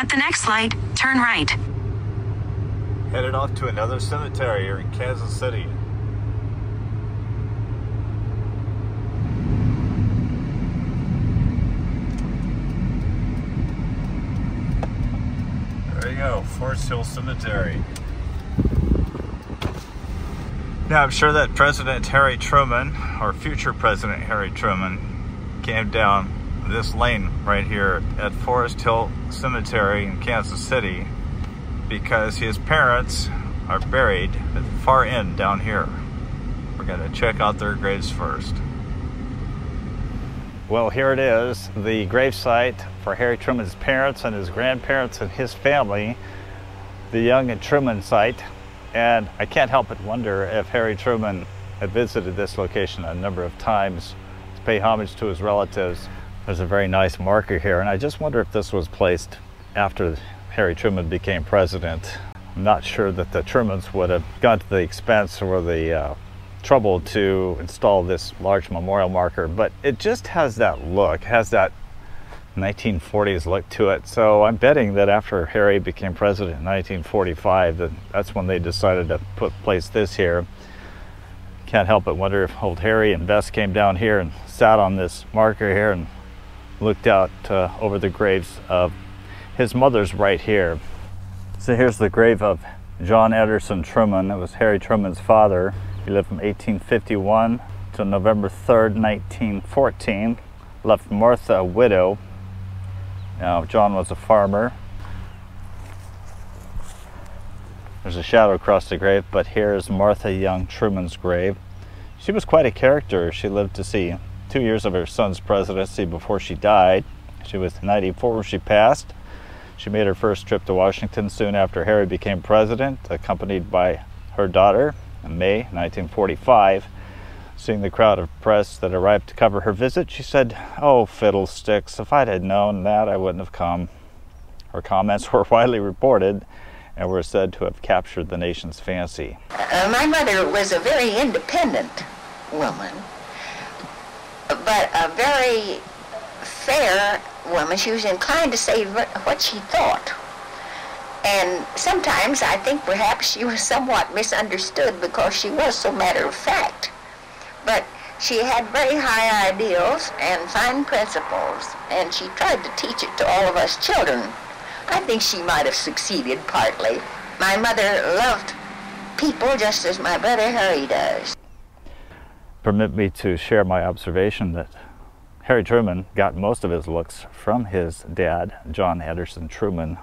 At the next light, turn right. Headed off to another cemetery here in Kansas City. There you go, Forest Hill Cemetery. Now, I'm sure that President Harry Truman, or future President Harry Truman, came down this lane right here at Forest Hill Cemetery in Kansas City because his parents are buried at the far end down here. We're going to check out their graves first. Well, here it is, the gravesite for Harry Truman's parents and his grandparents and his family, the Young and Truman site. And I can't help but wonder if Harry Truman had visited this location a number of times to pay homage to his relatives. There's a very nice marker here, and I just wonder if this was placed after Harry Truman became president. I'm not sure that the Trumans would have gone to the expense or the trouble to install this large memorial marker, but it just has that look, has that 1940s look to it. So I'm betting that after Harry became president in 1945, that's when they decided to place this here. Can't help but wonder if old Harry and Bess came down here and sat on this marker here and looked out over the graves of his mother's right here. So here's the grave of John Anderson Truman. It was Harry Truman's father. He lived from 1851 to November 3rd, 1914. Left Martha a widow. Now, John was a farmer. There's a shadow across the grave, but here's Martha Young Truman's grave. She was quite a character. She lived to see 2 years of her son's presidency before she died. She was 94 when she passed. She made her first trip to Washington soon after Harry became president, accompanied by her daughter in May 1945. Seeing the crowd of press that arrived to cover her visit, she said, "Oh, fiddlesticks, if I'd had known that, I wouldn't have come." Her comments were widely reported and were said to have captured the nation's fancy. My mother was a very independent woman, but a very fair woman. She was inclined to say what she thought. And sometimes I think perhaps she was somewhat misunderstood because she was so matter of fact. But she had very high ideals and fine principles, and she tried to teach it to all of us children. I think she might have succeeded partly. My mother loved people just as my brother Harry does. Permit me to share my observation that Harry Truman got most of his looks from his dad, John Anderson Truman.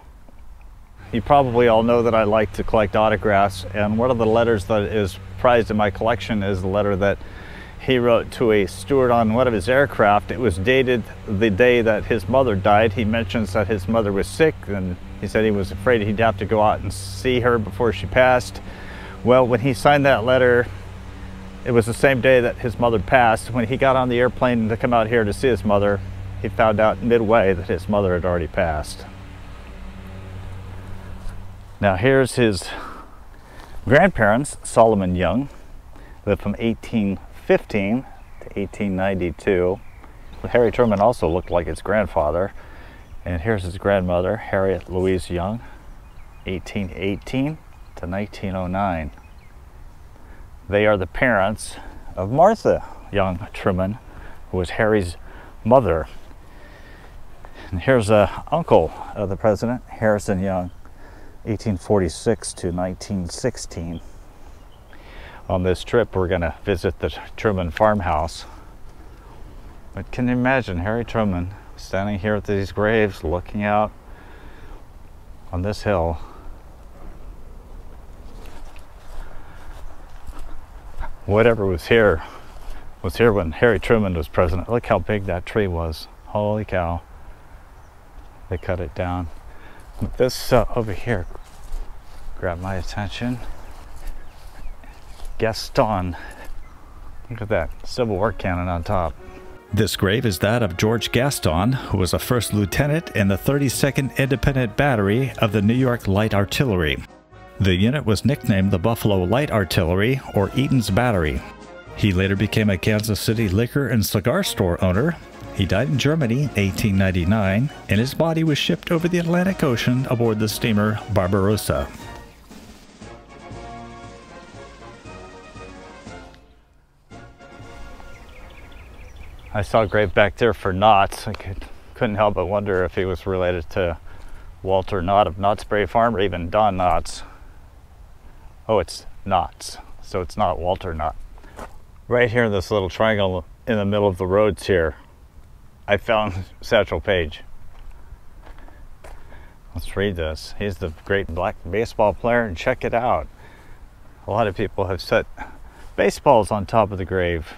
You probably all know that I like to collect autographs, and one of the letters that is prized in my collection is the letter that he wrote to a steward on one of his aircraft. It was dated the day that his mother died. He mentions that his mother was sick, and he said he was afraid he'd have to go out and see her before she passed. Well, when he signed that letter, it was the same day that his mother passed. When he got on the airplane to come out here to see his mother, he found out midway that his mother had already passed. Now here's his grandparents, Solomon Young, lived from 1815 to 1892. Harry Truman also looked like his grandfather. And here's his grandmother, Harriet Louise Young, 1818 to 1909. They are the parents of Martha Young Truman, who was Harry's mother. And here's an uncle of the president, Harrison Young, 1846 to 1916. On this trip, we're going to visit the Truman farmhouse. But can you imagine Harry Truman standing here at these graves, looking out on this hill? Whatever was here when Harry Truman was president. Look how big that tree was. Holy cow. They cut it down. But this over here grabbed my attention. Gaston. Look at that Civil War cannon on top. This grave is that of George Gaston, who was a first lieutenant in the 32nd Independent Battery of the New York Light Artillery. The unit was nicknamed the Buffalo Light Artillery, or Eaton's Battery. He later became a Kansas City liquor and cigar store owner. He died in Germany in 1899, and his body was shipped over the Atlantic Ocean aboard the steamer Barbarossa. I saw a grave back there for Knott's. I couldn't help but wonder if he was related to Walter Knott of Knott's Berry Farm, or even Don Knotts. Oh, it's Knott's, so it's not Walter Knott. Right here in this little triangle in the middle of the roads here, I found Satchel Paige. Let's read this. He's the great black baseball player, and check it out. A lot of people have set baseballs on top of the grave.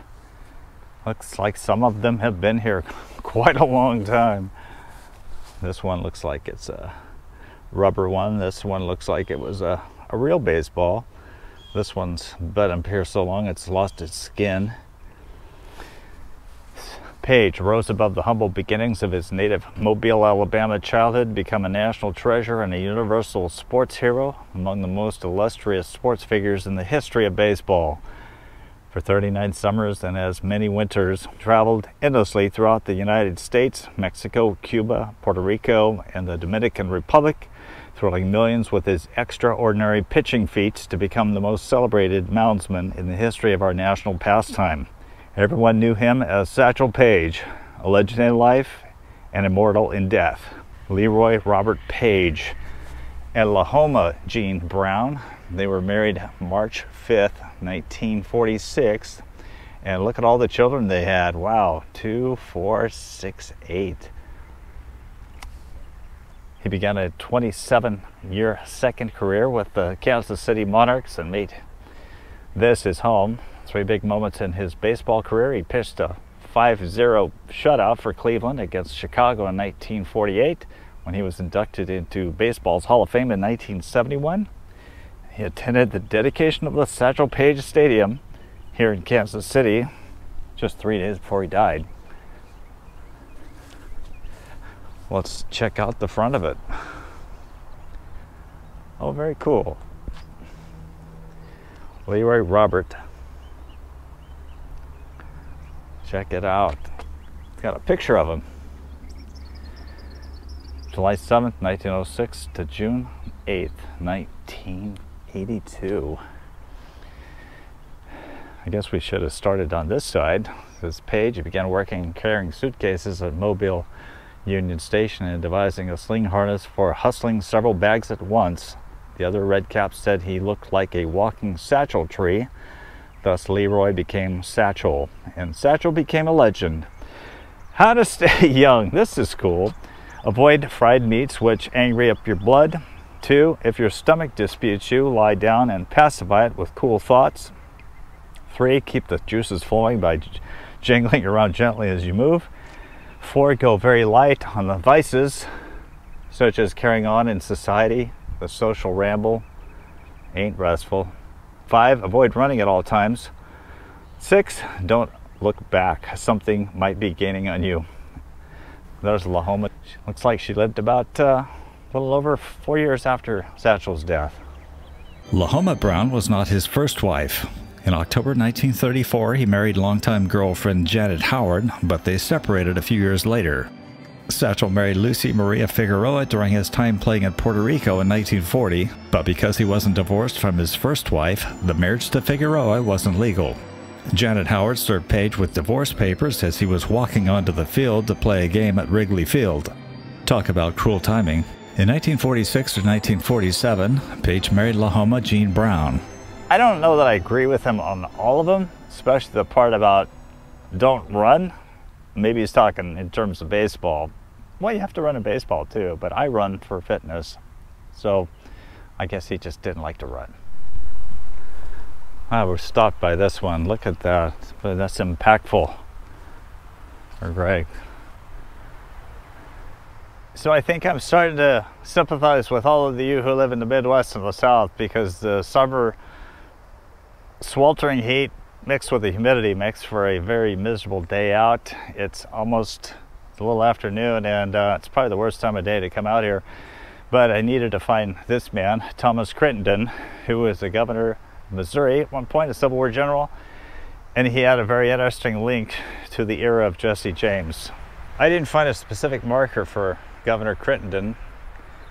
Looks like some of them have been here quite a long time. This one looks like it's a rubber one. This one looks like it was a real baseball. This one's been up here so long it's lost its skin. Paige rose above the humble beginnings of his native Mobile, Alabama childhood, become a national treasure and a universal sports hero, among the most illustrious sports figures in the history of baseball. For 39 summers and as many winters, traveled endlessly throughout the United States, Mexico, Cuba, Puerto Rico, and the Dominican Republic, thrilling millions with his extraordinary pitching feats to become the most celebrated moundsman in the history of our national pastime. Everyone knew him as Satchel Paige, a legend in life and immortal in death. Leroy Robert Paige and Lahoma Jean Brown. They were married March 5th, 1946. And look at all the children they had. Wow, 2, 4, 6, 8. He began a 27-year second career with the Kansas City Monarchs and made this his home. 3 big moments in his baseball career. He pitched a 5-0 shutout for Cleveland against Chicago in 1948 when he was inducted into baseball's Hall of Fame in 1971. He attended the dedication of the Satchel Paige Stadium here in Kansas City just 3 days before he died. Let's check out the front of it. Oh, very cool. Leroy Robert. Check it out. It's got a picture of him. July 7th, 1906 to June 8th, 1982. I guess we should have started on this side. This Paige, he began working carrying suitcases at Mobile Union Station and devising a sling harness for hustling several bags at once. The other redcaps said he looked like a walking satchel tree. Thus Leroy became Satchel, and Satchel became a legend. How to stay young. This is cool. Avoid fried meats which angry up your blood. 2, if your stomach disputes you, lie down and pacify it with cool thoughts. 3, keep the juices flowing by jingling around gently as you move. 4, go very light on the vices, such as carrying on in society. The social ramble ain't restful. 5, avoid running at all times. 6, don't look back. Something might be gaining on you. There's Lahoma. Looks like she lived about a little over 4 years after Satchel's death. Lahoma Brown was not his first wife. In October 1934, he married longtime girlfriend Janet Howard, but they separated a few years later. Satchel married Lucy Maria Figueroa during his time playing in Puerto Rico in 1940, but because he wasn't divorced from his first wife, the marriage to Figueroa wasn't legal. Janet Howard served Paige with divorce papers as he was walking onto the field to play a game at Wrigley Field. Talk about cruel timing. In 1946 to 1947, Paige married Lahoma Jean Brown. I don't know that I agree with him on all of them, especially the part about don't run. Maybe he's talking in terms of baseball. Well, you have to run in baseball too, but I run for fitness. So I guess he just didn't like to run. We're stopped by this one. Look at that. But that's impactful. Or Greg. So I think I'm starting to sympathize with all of you who live in the Midwest and the South, because the summer sweltering heat mixed with the humidity makes for a very miserable day out. It's a little afternoon, and it's probably the worst time of day to come out here. But I needed to find this man, Thomas Crittenden, who was the governor of Missouri at one point, a Civil War general, and he had a very interesting link to the era of Jesse James. I didn't find a specific marker for Governor Crittenden.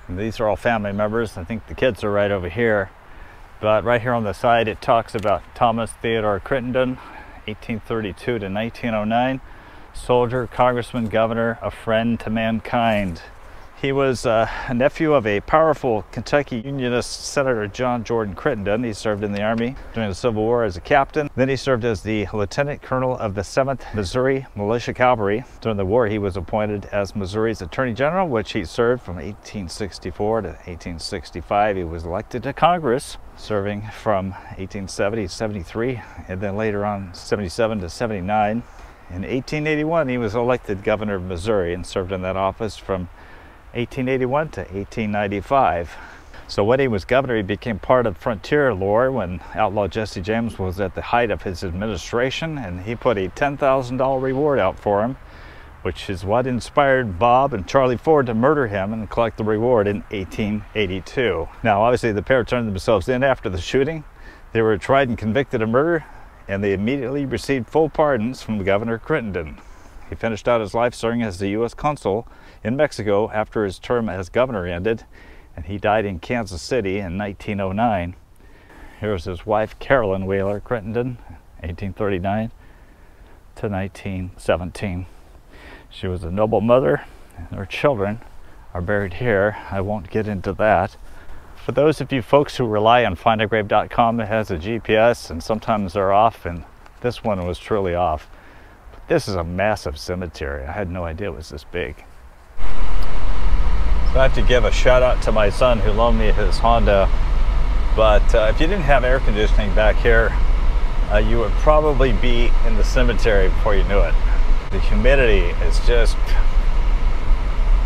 These are all family members. I think the kids are right over here. But right here on the side it talks about Thomas Theodore Crittenden, 1832 to 1909. Soldier, congressman, governor, a friend to mankind. He was a nephew of a powerful Kentucky Unionist Senator John Jordan Crittenden. He served in the Army during the Civil War as a captain. Then he served as the Lieutenant Colonel of the 7th Missouri Militia Cavalry. During the war, he was appointed as Missouri's Attorney General, which he served from 1864 to 1865. He was elected to Congress, serving from 1870 to 73, and then later on 77 to 79. In 1881, he was elected governor of Missouri and served in that office from 1881 to 1895. So when he was governor, he became part of frontier lore when outlaw Jesse James was at the height of his administration, and he put a $10,000 reward out for him, which is what inspired Bob and Charlie Ford to murder him and collect the reward in 1882. Now, obviously, the pair turned themselves in after the shooting. They were tried and convicted of murder, and they immediately received full pardons from Governor Crittenden. He finished out his life serving as the U.S. Consul in Mexico after his term as governor ended, and he died in Kansas City in 1909. Here's his wife, Carolyn Wheeler Crittenden, 1839 to 1917. She was a noble mother, and her children are buried here. I won't get into that. For those of you folks who rely on findagrave.com, it has a GPS, and sometimes they're off, and this one was truly off. But this is a massive cemetery. I had no idea it was this big. So I have to give a shout out to my son who loaned me his Honda. But if you didn't have air conditioning back here, you would probably be in the cemetery before you knew it. The humidity is just,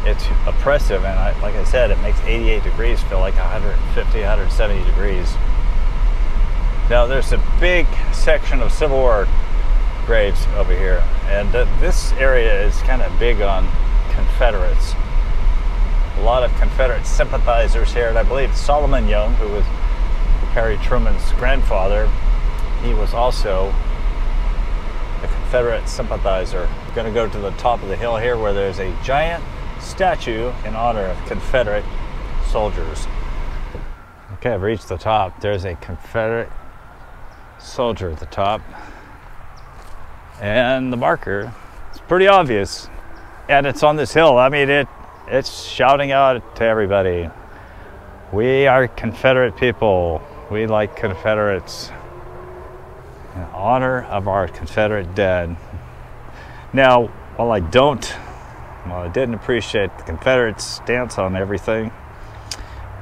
it's oppressive, and like I said, it makes 88 degrees feel like 150, 170 degrees. Now there's a big section of Civil War graves over here, and this area is kind of big on Confederates. A lot of Confederate sympathizers here, and I believe Solomon Young, who was Harry Truman's grandfather, he was also a Confederate sympathizer. I'm going to go to the top of the hill here where there's a giant statue in honor of Confederate soldiers. Okay, I've reached the top. There's a Confederate soldier at the top, and the marker is pretty obvious, and it's on this hill. I mean, it's shouting out to everybody, we are Confederate people, we like Confederates, in honor of our Confederate dead. Now, while I didn't appreciate the Confederates' stance on everything,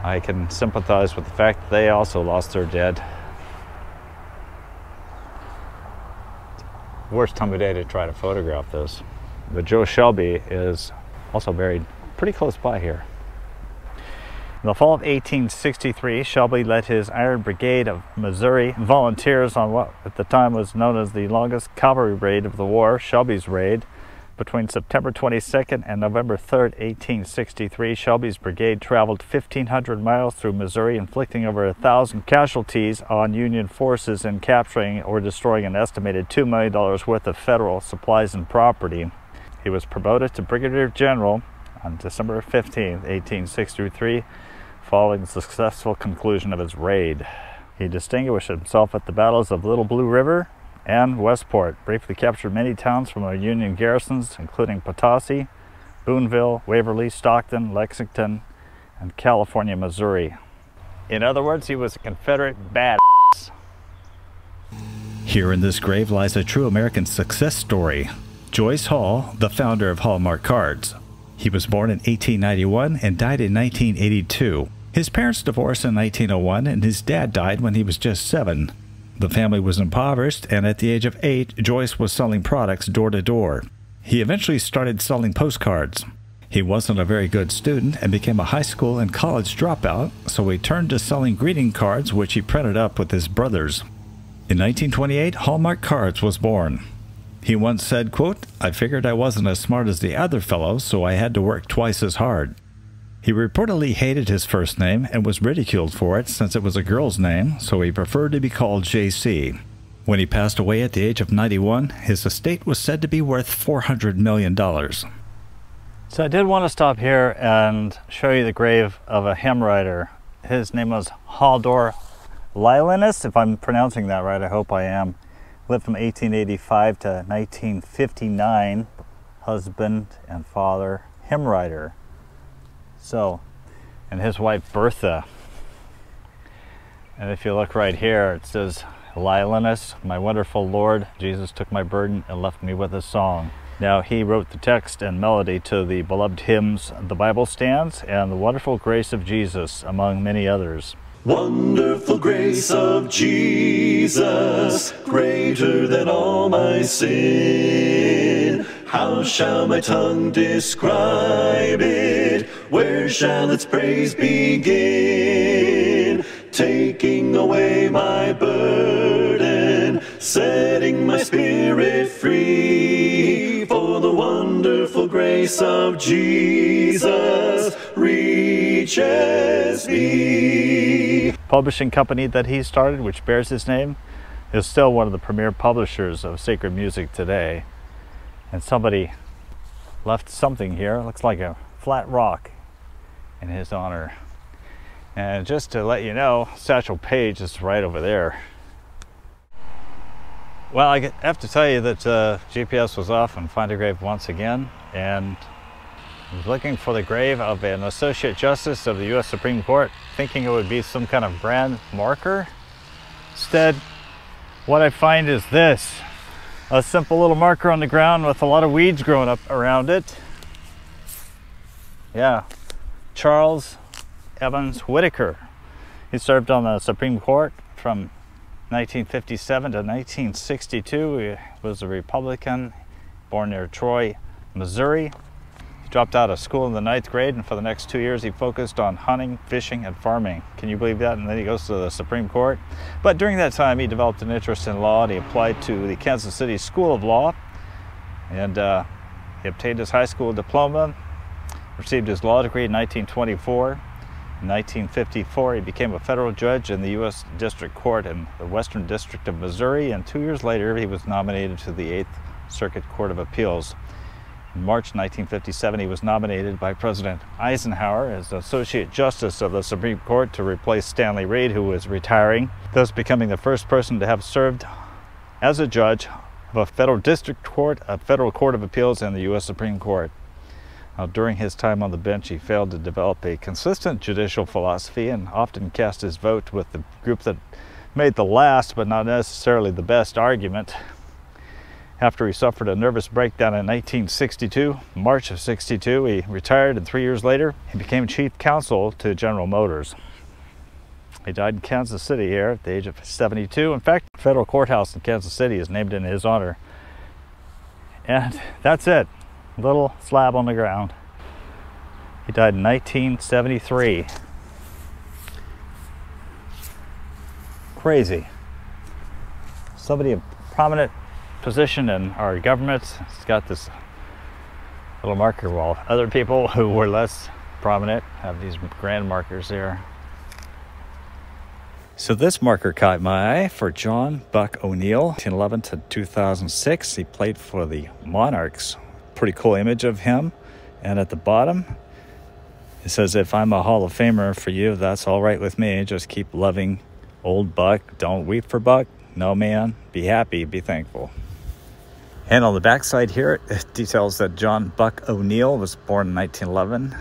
I can sympathize with the fact that they also lost their dead. Worst time of day to try to photograph this. But Jo Shelby is also buried pretty close by here. In the fall of 1863, Shelby led his Iron Brigade of Missouri volunteers on what at the time was known as the longest cavalry raid of the war, Shelby's Raid. Between September 22nd and November 3rd, 1863, Shelby's brigade traveled 1,500 miles through Missouri, inflicting over 1,000 casualties on Union forces and capturing or destroying an estimated $2 million worth of federal supplies and property. He was promoted to Brigadier General on December 15th, 1863, following the successful conclusion of his raid. He distinguished himself at the battles of Little Blue River and Westport, briefly captured many towns from our Union garrisons, including Potosi, Boonville, Waverly, Stockton, Lexington, and California, Missouri. In other words, he was a Confederate badass. Here in this grave lies a true American success story. Joyce Hall, the founder of Hallmark cards. He was born in 1891 and died in 1982. His parents divorced in 1901, and his dad died when he was just 7. The family was impoverished, and at the age of 8, Joyce was selling products door to door. He eventually started selling postcards. He wasn't a very good student and became a high school and college dropout, so he turned to selling greeting cards, which he printed up with his brothers. In 1928, Hallmark Cards was born. He once said, quote, "I figured I wasn't as smart as the other fellows, so I had to work twice as hard." He reportedly hated his first name and was ridiculed for it since it was a girl's name, so he preferred to be called JC. When he passed away at the age of 91, his estate was said to be worth $400 million. So I did want to stop here and show you the grave of a hymn writer. His name was Haldor Lilinus, if I'm pronouncing that right. I hope I am. Lived from 1885 to 1959. Husband and father, hymn writer. So, and his wife Bertha. And if you look right here, it says, Lilinus, my wonderful Lord, Jesus took my burden and left me with a song. Now, he wrote the text and melody to the beloved hymns, The Bible Stands, and The Wonderful Grace of Jesus, among many others. Wonderful grace of Jesus, greater than all my sin. How shall my tongue describe it? Where shall its praise begin? Taking away my burden, setting my spirit free. For the wonderful grace of Jesus reaches me. Publishing company that he started, which bears his name, is still one of the premier publishers of sacred music today. And somebody left something here, looks like a flat rock, in his honor. And just to let you know, Satchel Paige is right over there. Well, I have to tell you that GPS was off on Find a Grave once again, and I was looking for the grave of an Associate Justice of the U.S. Supreme Court, thinking it would be some kind of brand marker. Instead, what I find is this. A simple little marker on the ground with a lot of weeds growing up around it. Yeah, Charles Evans Whitaker. He served on the Supreme Court from 1957 to 1962. He was a Republican, born near Troy, Missouri. He dropped out of school in the 9th grade, and for the next 2 years he focused on hunting, fishing, and farming. Can you believe that? And then he goes to the Supreme Court. But during that time he developed an interest in law, and he applied to the Kansas City School of Law, and he obtained his high school diploma, received his law degree in 1924. In 1954, he became a federal judge in the U.S. District Court in the Western District of Missouri, and 2 years later he was nominated to the 8th Circuit Court of Appeals. In March 1957, he was nominated by President Eisenhower as Associate Justice of the Supreme Court to replace Stanley Reed, who was retiring, thus becoming the first person to have served as a judge of a federal district court, a federal court of appeals, and the U.S. Supreme Court. Now, during his time on the bench, he failed to develop a consistent judicial philosophy and often cast his vote with the group that made the last but not necessarily the best argument. After he suffered a nervous breakdown in 1962, March of 62, he retired, and 3 years later, he became chief counsel to General Motors. He died in Kansas City here at the age of 72. In fact, the federal courthouse in Kansas City is named in his honor. And that's it. Little slab on the ground. He died in 1973. Crazy. Somebody in prominent position in our government has got this little marker, while other people who were less prominent have these grand markers here. So this marker caught my eye for John Buck O'Neill, 1911 to 2006. He played for the Monarchs. Pretty cool image of him. And at the bottom it says, if I'm a Hall of Famer for you, that's all right with me. Just keep loving old Buck. Don't weep for Buck. No, man. Be happy. Be thankful. And on the back side here, it details that John Buck O'Neill was born in 1911.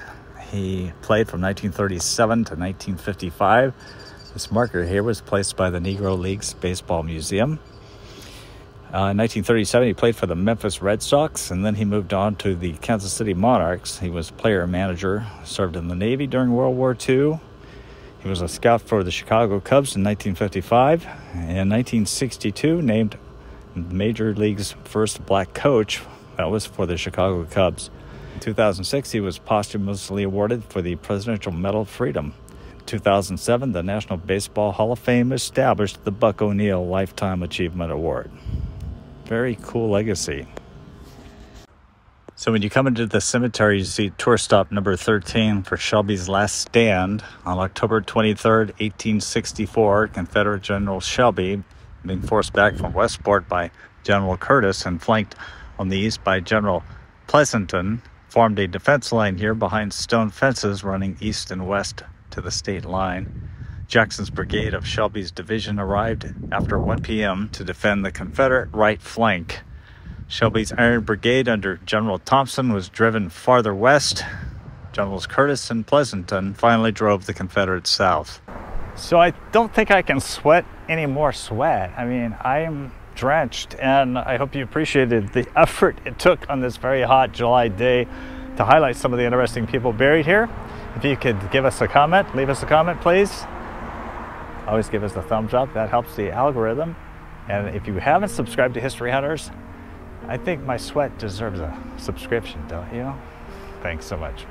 He played from 1937 to 1955. This marker here was placed by the Negro Leagues Baseball Museum. In 1937, he played for the Memphis Red Sox, and then he moved on to the Kansas City Monarchs. He was player-manager, served in the Navy during World War II. He was a scout for the Chicago Cubs in 1955. In 1962, named Major League's first black coach. That was for the Chicago Cubs. In 2006, he was posthumously awarded for the Presidential Medal of Freedom. In 2007, the National Baseball Hall of Fame established the Buck O'Neill Lifetime Achievement Award. Very cool legacy. So when you come into the cemetery, you see tour stop number 13 for Shelby's last stand. On October 23rd, 1864, Confederate General Shelby, being forced back from Westport by General Curtis and flanked on the east by General Pleasanton, formed a defense line here behind stone fences running east and west to the state line. Jackson's brigade of Shelby's division arrived after 1 p.m. to defend the Confederate right flank. Shelby's Iron Brigade under General Thompson was driven farther west. Generals Curtis and Pleasanton finally drove the Confederates south. So I don't think I can sweat any more sweat. I mean, I am drenched, and I hope you appreciated the effort it took on this very hot July day to highlight some of the interesting people buried here. If you could give us a comment, leave us a comment, please. Always give us a thumbs up. That helps the algorithm. And if you haven't subscribed to History Hunters, I think my sweat deserves a subscription, don't you? Thanks so much.